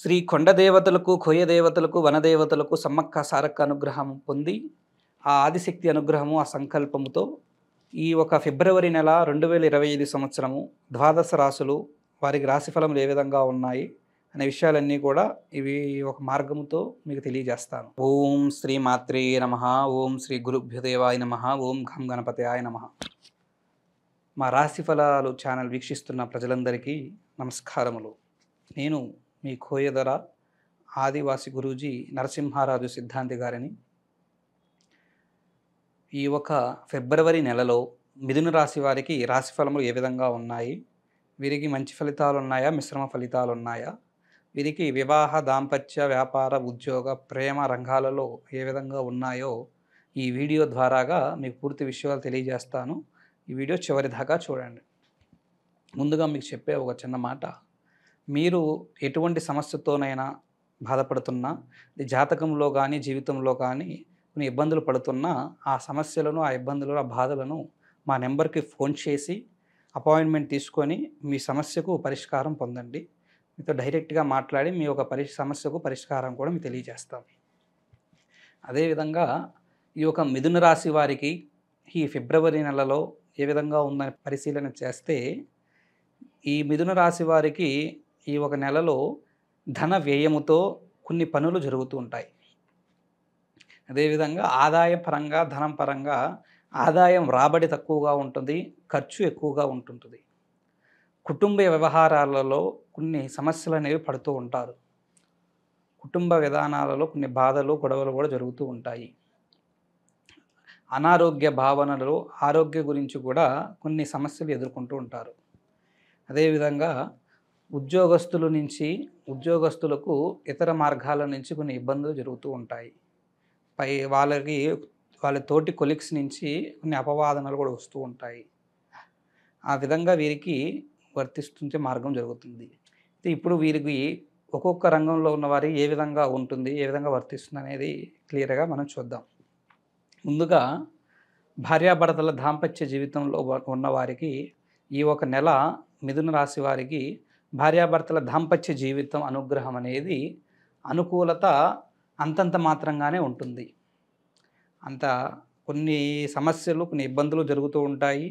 శ్రీ కొండ దేవతలకు, కోయ దేవతలకు, వనదేవతలకు సమ్మక్క సారక్క అనుగ్రహం పొంది, ఆ ఆదిశక్తి అనుగ్రహము, ఆ సంకల్పముతో ఈ ఒక ఫిబ్రవరి నెల 2025 సంవత్సరము ద్వాదశ రాశులు వారికి రాశిఫలములు ఏ విధంగా ఉన్నాయి అనే విషయాలన్నీ కూడా ఇవి ఒక మార్గముతో మీకు తెలియజేస్తాను. ఓం శ్రీ మాత్రే నమః. ఓం శ్రీ గురుభ్యోదేవాయ నమః. ఓం ఘం గణపతయాయ నమః. మా రాశిఫలాలు ఛానల్ వీక్షిస్తున్న ప్రజలందరికీ నమస్కారములు. నేను మీ కోయదర ఆదివాసి గురూజీ నరసింహారాజు సిద్ధాంతి గారిని. ఈ ఒక ఫిబ్రవరి నెలలో మిథున రాశి వారికి రాశిఫలములు ఏ విధంగా ఉన్నాయి, వీరికి మంచి ఫలితాలు ఉన్నాయా, మిశ్రమ ఫలితాలు ఉన్నాయా, వీరికి వివాహ, దాంపత్య, వ్యాపార, ఉద్యోగ, ప్రేమ రంగాలలో ఏ విధంగా ఉన్నాయో ఈ వీడియో ద్వారాగా మీకు పూర్తి విషయాలు తెలియజేస్తాను. ఈ వీడియో చివరి దాకా చూడండి. ముందుగా మీకు చెప్పే ఒక చిన్న మాట, మీరు ఎటువంటి సమస్యతోనైనా బాధపడుతున్నా, జాతకంలో కానీ జీవితంలో కానీ కొన్ని ఇబ్బందులు పడుతున్నా, ఆ సమస్యలను, ఆ ఇబ్బందులు, ఆ బాధలను మా నెంబర్కి ఫోన్ చేసి అపాయింట్మెంట్ తీసుకొని మీ సమస్యకు పరిష్కారం పొందండి. మీతో డైరెక్ట్గా మాట్లాడి మీ యొక్క సమస్యకు పరిష్కారం కూడా మీకు తెలియజేస్తాం. అదేవిధంగా ఈ యొక్క మిథున రాశి వారికి ఈ ఫిబ్రవరి నెలలో ఏ విధంగా ఉందని పరిశీలన చేస్తే, ఈ మిథున రాశి వారికి ఈ ఒక నెలలో ధన వ్యయముతో కొన్ని పనులు జరుగుతూ ఉంటాయి. అదేవిధంగా ఆదాయ పరంగా, ధనం పరంగా ఆదాయం రాబడి తక్కువగా ఉంటుంది, ఖర్చు ఎక్కువగా ఉంటుంటుంది. కుటుంబ వ్యవహారాలలో కొన్ని సమస్యలు అనేవి పడుతూ ఉంటారు. కుటుంబ విధానాలలో కొన్ని బాధలు, గొడవలు కూడా జరుగుతూ ఉంటాయి. అనారోగ్య భావనలు, ఆరోగ్య గురించి కూడా కొన్ని సమస్యలు ఎదుర్కొంటూ ఉంటారు. అదేవిధంగా ఉద్యోగస్తులకు ఇతర మార్గాల నుంచి కొన్ని ఇబ్బందులు జరుగుతూ ఉంటాయి. వాళ్ళ తోటి కొలీగ్స్ నుంచి కొన్ని అపవాదనలు కూడా వస్తూ ఉంటాయి. ఆ విధంగా వీరికి వర్తిస్తుంటే మార్గం జరుగుతుంది. ఇప్పుడు వీరికి ఒక్కొక్క రంగంలో ఉన్నవారి ఏ విధంగా ఉంటుంది, ఏ విధంగా వర్తిస్తుంది అనేది క్లియర్గా మనం చూద్దాం. ముందుగా భార్యాభర్తల దాంపత్య జీవితంలో ఉన్నవారికి ఈ ఒక నెల మిథున రాశి వారికి భార్యాభర్తల దాంపత్య జీవితం అనుగ్రహం అనేది అనుకూలత అంతంత మాత్రంగానే ఉంటుంది. కొన్ని సమస్యలు, కొన్ని ఇబ్బందులు జరుగుతూ ఉంటాయి.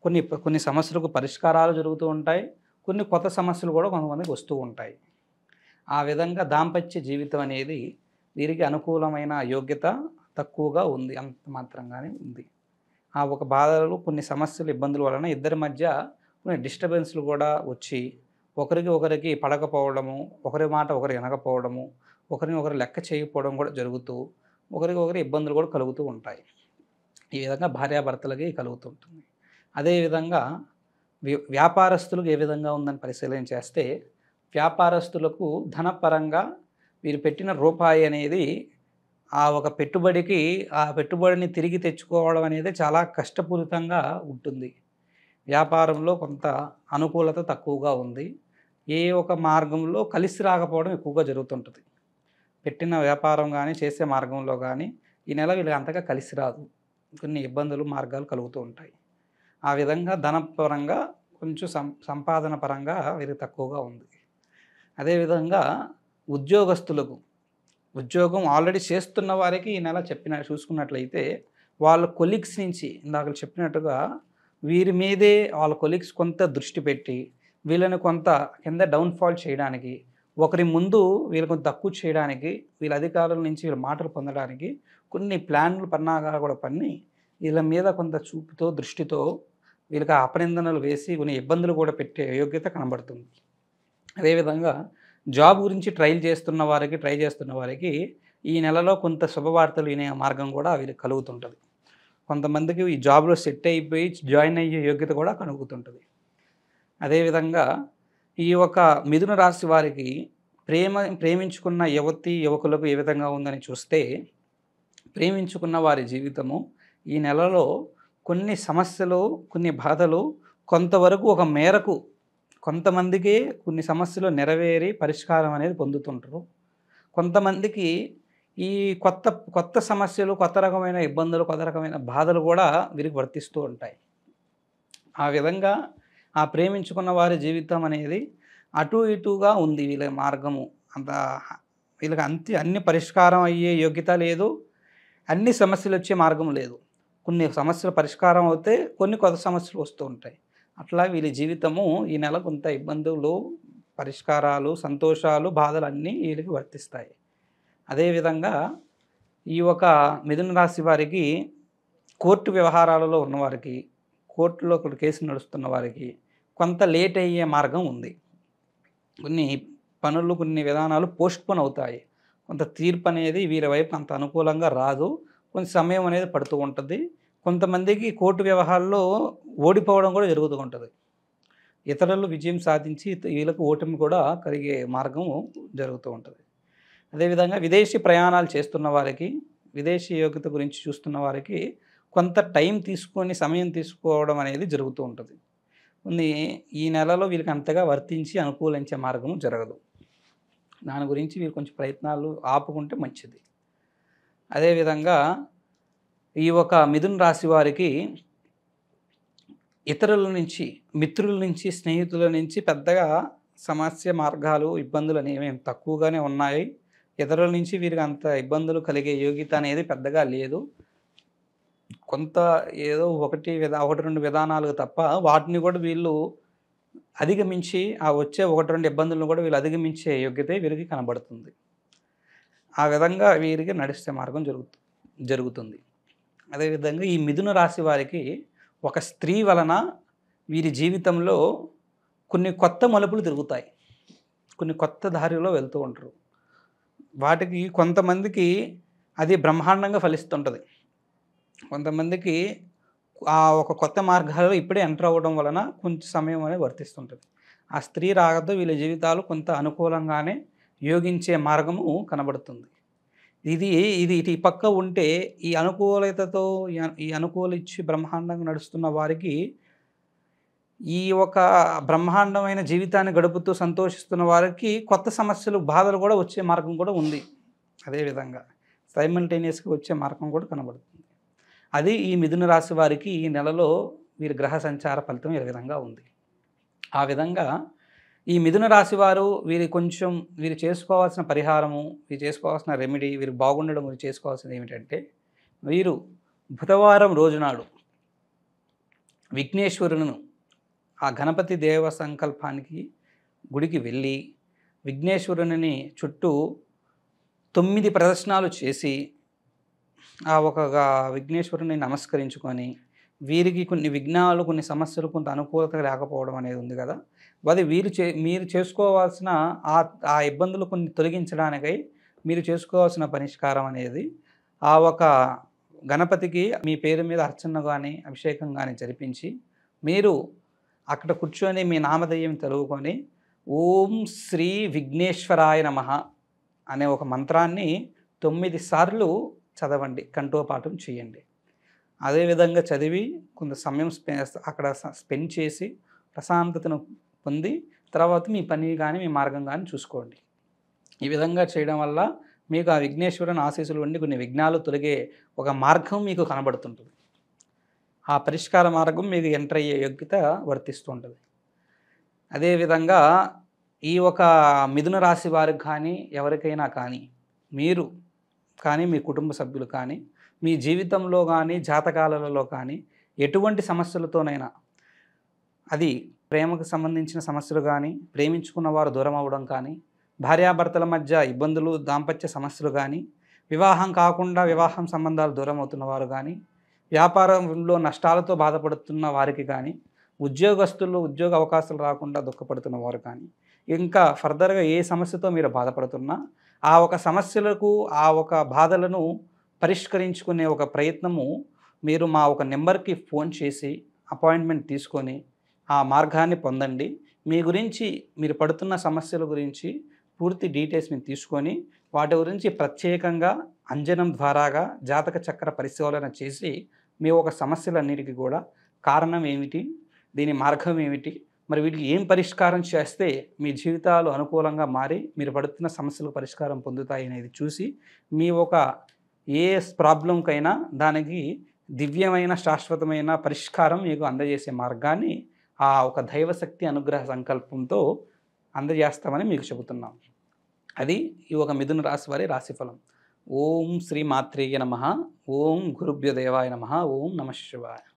కొన్ని సమస్యలకు పరిష్కారాలు జరుగుతూ ఉంటాయి. కొన్ని కొత్త సమస్యలు కూడా కొంతమందికి వస్తూ ఉంటాయి. ఆ విధంగా దాంపత్య జీవితం అనేది వీరికి అనుకూలమైన యోగ్యత తక్కువగా ఉంది, అంత మాత్రంగానే ఉంది. ఆ ఒక బాధలు, కొన్ని సమస్యలు, ఇబ్బందుల వలన ఇద్దరి మధ్య కొన్ని డిస్టర్బెన్స్లు కూడా వచ్చి ఒకరికి పడకపోవడము, ఒకరి మాట ఒకరు వినకపోవడము, ఒకరిని ఒకరు లెక్క చేయకపోవడం కూడా జరుగుతూ ఒకరికొకరు ఇబ్బందులు కూడా కలుగుతూ ఉంటాయి. ఈ విధంగా భార్యాభర్తలకి కలుగుతుంటుంది. అదేవిధంగా వ్యాపారస్తులకు ఏ విధంగా ఉందని పరిశీలన చేస్తే, వ్యాపారస్తులకు ధనపరంగా వీరు పెట్టిన రూపాయి అనేది ఆ ఒక పెట్టుబడిని తిరిగి తెచ్చుకోవడం అనేది చాలా కష్టపూరితంగా ఉంటుంది. వ్యాపారంలో కొంత అనుకూలత తక్కువగా ఉంది. ఏ ఒక మార్గంలో కలిసి రాకపోవడం ఎక్కువగా జరుగుతుంటుంది. పెట్టిన వ్యాపారం కానీ, చేసే మార్గంలో కానీ ఈ నెల వీళ్ళకి అంతగా కలిసి రాదు. కొన్ని ఇబ్బందులు, మార్గాలు కలుగుతూ ఉంటాయి. ఆ విధంగా ధనపరంగా కొంచెం సంపాదన పరంగా వీరికి తక్కువగా ఉంది. అదేవిధంగా ఉద్యోగం ఆల్రెడీ చేస్తున్న వారికి ఈ నెల చూసుకున్నట్లయితే వాళ్ళ కొలీగ్స్ నుంచి ఇందాక చెప్పినట్టుగా వీరి మీదే వాళ్ళ కొలీగ్స్ కొంత దృష్టి పెట్టి వీళ్ళని కొంత కింద డౌన్ఫాల్ చేయడానికి, ఒకరి ముందు వీళ్ళని కొంత తక్కువ చేయడానికి, వీళ్ళ అధికారుల నుంచి వీళ్ళ మాటలు పొందడానికి కొన్ని ప్లాన్లు, పన్నాగాలు కూడా పన్ని వీళ్ళ మీద కొంత చూపుతో, దృష్టితో వీళ్ళకి అపనిందనలు వేసి కొన్ని ఇబ్బందులు కూడా పెట్టే యోగ్యత కనబడుతుంది. అదేవిధంగా జాబ్ గురించి ట్రై చేస్తున్న వారికి ఈ నెలలో కొంత శుభవార్తలు వినే మార్గం కూడా వీరికి కలుగుతుంటుంది. కొంతమందికి ఈ జాబ్లో సెట్ అయిపోయి జాయిన్ అయ్యే యోగ్యత కూడా కలుగుతుంటుంది. అదేవిధంగా ఈ ఒక మిథున రాశి వారికి ప్రేమించుకున్న యువకులకు ఏ విధంగా ఉందని చూస్తే, ప్రేమించుకున్న వారి జీవితము ఈ నెలలో కొన్ని సమస్యలు, కొన్ని బాధలు కొంతవరకు ఒక మేరకు కొంతమందికి కొన్ని సమస్యలు నెరవేరి పరిష్కారం అనేది పొందుతుంటారు. కొంతమందికి ఈ కొత్త సమస్యలు, కొత్త రకమైన ఇబ్బందులు, కొత్త రకమైన బాధలు కూడా వీరికి వర్తిస్తూ ఉంటాయి. ఆ విధంగా ఆ ప్రేమించుకున్న వారి జీవితం అనేది అటు ఇటుగా ఉంది వీళ్ళ మార్గము. అంత వీళ్ళకి అన్ని పరిష్కారం అయ్యే యోగ్యత లేదు, అన్ని సమస్యలు వచ్చే మార్గం లేదు. కొన్ని సమస్యలు పరిష్కారం అవుతే కొన్ని కొత్త సమస్యలు వస్తూ ఉంటాయి. అట్లా వీళ్ళ జీవితము ఈ నెల కొంత ఇబ్బందులు, పరిష్కారాలు, సంతోషాలు, బాధలు అన్నీ వీళ్ళకి వర్తిస్తాయి. అదేవిధంగా ఈ ఒక మిథున రాశి వారికి కోర్టు వ్యవహారాలలో ఉన్నవారికి, కోర్టులో ఒక కేసు నడుస్తున్న వారికి కొంత లేట్ అయ్యే మార్గం ఉంది. కొన్ని పనులు, కొన్ని విధానాలు పోస్ట్‌పోన్ అవుతాయి. కొంత తీర్పు అనేది వీరి వైపు అంత అనుకూలంగా రాదు. కొంత సమయం అనేది పడుతూ ఉంటది. కొంతమందికి కోర్టు వ్యవహారాల్లో ఓడిపోవడం కూడా జరుగుతూ ఉంటది. ఇతరులు విజయం సాధించి వీళ్ళకి ఓటమి కూడా కలిగే మార్గం జరుగుతూ ఉంటది. అదేవిధంగా విదేశీ ప్రయాణాలు చేస్తున్న వారికి, విదేశీ యోగ్యత గురించి చూస్తున్న వారికి కొంత టైం తీసుకొని, సమయం తీసుకోవడం అనేది జరుగుతూ ఉంటది. ఈ నెలలో వీళ్ళకి అంతగా వర్తించి అనుకూలించే మార్గం జరగదు. దాని గురించి వీరు కొంచెం ప్రయత్నాలు ఆపుకుంటే మంచిది. అదేవిధంగా ఈ ఒక మిథున రాశి వారికి ఇతరుల నుంచి, మిత్రుల నుంచి, స్నేహితుల నుంచి పెద్దగా సమస్య మార్గాలు, ఇబ్బందులు అనేవి తక్కువగానే ఉన్నాయి. ఇతరుల నుంచి వీరికి అంత ఇబ్బందులు కలిగే యోగ్యత అనేది పెద్దగా లేదు. కొంత ఏదో ఒకటి 2 విధానాలు తప్ప వాటిని కూడా వీళ్ళు అధిగమించి, ఆ వచ్చే 1, 2 ఇబ్బందులను కూడా వీళ్ళు అధిగమించే యోగ్యతే వీరికి కనబడుతుంది. ఆ విధంగా వీరికి నడిస్తే మార్గం జరుగుతుంది. అదేవిధంగా ఈ మిథున రాశి వారికి ఒక స్త్రీ వలన వీరి జీవితంలో కొన్ని కొత్త మలుపులు తిరుగుతాయి. కొన్ని కొత్త దారిలో వెళ్తూ ఉంటారు. వాటికి కొంతమందికి అది బ్రహ్మాండంగా ఫలిస్తుంటది. కొంతమందికి ఆ ఒక కొత్త మార్గాల్లో ఇప్పుడే ఎంటర్ అవ్వడం వలన కొంచెం సమయం అనేది వర్తిస్తుంటది. ఆ స్త్రీ రాకతో వీళ్ళ జీవితాలు కొంత అనుకూలంగానే యోగించే మార్గము కనబడుతుంది. ఇది ఇటు ఈ పక్క ఉంటే ఈ అనుకూలతతో ఈ అనుకూలించి బ్రహ్మాండంగా నడుస్తున్న వారికి ఈ ఒక బ్రహ్మాండమైన జీవితాన్ని గడుపుతూ సంతోషిస్తున్న వారికి కొత్త సమస్యలు, బాధలు కూడా వచ్చే మార్గం కూడా ఉంది. అదేవిధంగా సైమల్టేనియస్‌గా వచ్చే మార్గం కూడా కనబడుతుంది. అది ఈ మిథున రాశి వారికి ఈ నెలలో వీరి గ్రహ సంచార ఫలితం ఈ విధంగా ఉంది. ఆ విధంగా ఈ మిథున రాశి వారు వీరు చేసుకోవాల్సిన పరిహారము, వీరు చేసుకోవాల్సిన రెమెడీ, వీరు బాగుండడం గురించి చేసుకోవాల్సింది ఏమిటంటే, వీరు బుధవారం రోజునాడు విఘ్నేశ్వరులను, ఆ గణపతి దేవ సంకల్పానికి గుడికి వెళ్ళి విఘ్నేశ్వరుని చుట్టూ 9 ప్రదక్షిణాలు చేసి ఆ ఒక విఘ్నేశ్వరుని నమస్కరించుకొని, వీరికి కొన్ని విఘ్నాలు, కొన్ని సమస్యలు, కొంత అనుకూలత లేకపోవడం అనేది ఉంది కదా, అది మీరు చేసుకోవాల్సిన ఆ ఇబ్బందులు కొన్ని తొలగించడానికై మీరు చేసుకోవాల్సిన పరిష్కారం అనేది ఆ ఒక గణపతికి మీ పేరు మీద అర్చన కానీ, అభిషేకం కానీ జరిపించి, మీరు అక్కడ కూర్చొని మీ నామధేయం చదువుకొని ఓం శ్రీ విఘ్నేశ్వరాయ నమః అనే ఒక మంత్రాన్ని 9 సార్లు చదవండి, కంఠోపాఠం చేయండి. అదేవిధంగా చదివి కొంత సమయం అక్కడ స్పెండ్ చేసి ప్రశాంతతను పొంది తర్వాత మీ పని కానీ, మీ మార్గం కానీ చూసుకోండి. ఈ విధంగా చేయడం వల్ల మీకు ఆ విఘ్నేశ్వరుని ఆశీస్సులు ఉండి కొన్ని విఘ్నాలు తొలగే ఒక మార్గం మీకు కనబడుతుంటుంది. ఆ పరిష్కార మార్గం మీకు ఎంటర్ అయ్యే యోగ్యత వర్తిస్తూ ఉంటుంది. అదేవిధంగా ఈ ఒక మిథున రాశి వారికి కానీ, ఎవరికైనా కానీ, మీరు కానీ, మీ కుటుంబ సభ్యులు కానీ, మీ జీవితంలో కానీ, జాతకాలలో కానీ ఎటువంటి సమస్యలతోనైనా, అది ప్రేమకు సంబంధించిన సమస్యలు కానీ, ప్రేమించుకున్న వారు దూరం అవ్వడం కానీ, భార్యాభర్తల మధ్య ఇబ్బందులు, దాంపత్య సమస్యలు కానీ, వివాహం కాకుండా వివాహం సంబంధాలు దూరం అవుతున్న వారు కానీ, వ్యాపారంలో నష్టాలతో బాధపడుతున్న వారికి కానీ, ఉద్యోగస్తులు ఉద్యోగ అవకాశాలు రాకుండా దుఃఖపడుతున్న వారు కానీ, ఇంకా ఫర్దర్గా ఏ సమస్యతో మీరు బాధపడుతున్నా ఆ ఒక సమస్యలకు, ఆ ఒక బాధలను పరిష్కరించుకునే ఒక ప్రయత్నము మీరు మా ఒక నెంబర్కి ఫోన్ చేసి అపాయింట్మెంట్ తీసుకొని ఆ మార్గాన్ని పొందండి. మీ గురించి, మీరు పడుతున్న సమస్యల గురించి పూర్తి డీటెయిల్స్ మీరు తీసుకొని వాటి గురించి ప్రత్యేకంగా అంజనం ద్వారాగా జాతక చక్ర పరిశీలన చేసి మీ ఒక సమస్యలన్నిటికీ కూడా కారణం ఏమిటి, దీని మార్గం ఏమిటి, మరి వీటికి ఏం పరిష్కారం చేస్తే మీ జీవితాలు అనుకూలంగా మారి మీరు పడుతున్న సమస్యలకు పరిష్కారం పొందుతాయి అనేది చూసి మీ ఒక ఏ ప్రాబ్లంకైనా దానికి దివ్యమైన, శాశ్వతమైన పరిష్కారం మీకు అందజేసే మార్గాన్ని ఆ ఒక దైవశక్తి అనుగ్రహ సంకల్పంతో అందజేస్తామని మీకు చెబుతున్నాం. అది ఈ ఒక మిథున రాశి వారి రాశిఫలం. ఓం శ్రీ మాత్రేయ నమః. ఓం గురుభ్యో దేవాయ నమః. ఓం నమః శివాయ.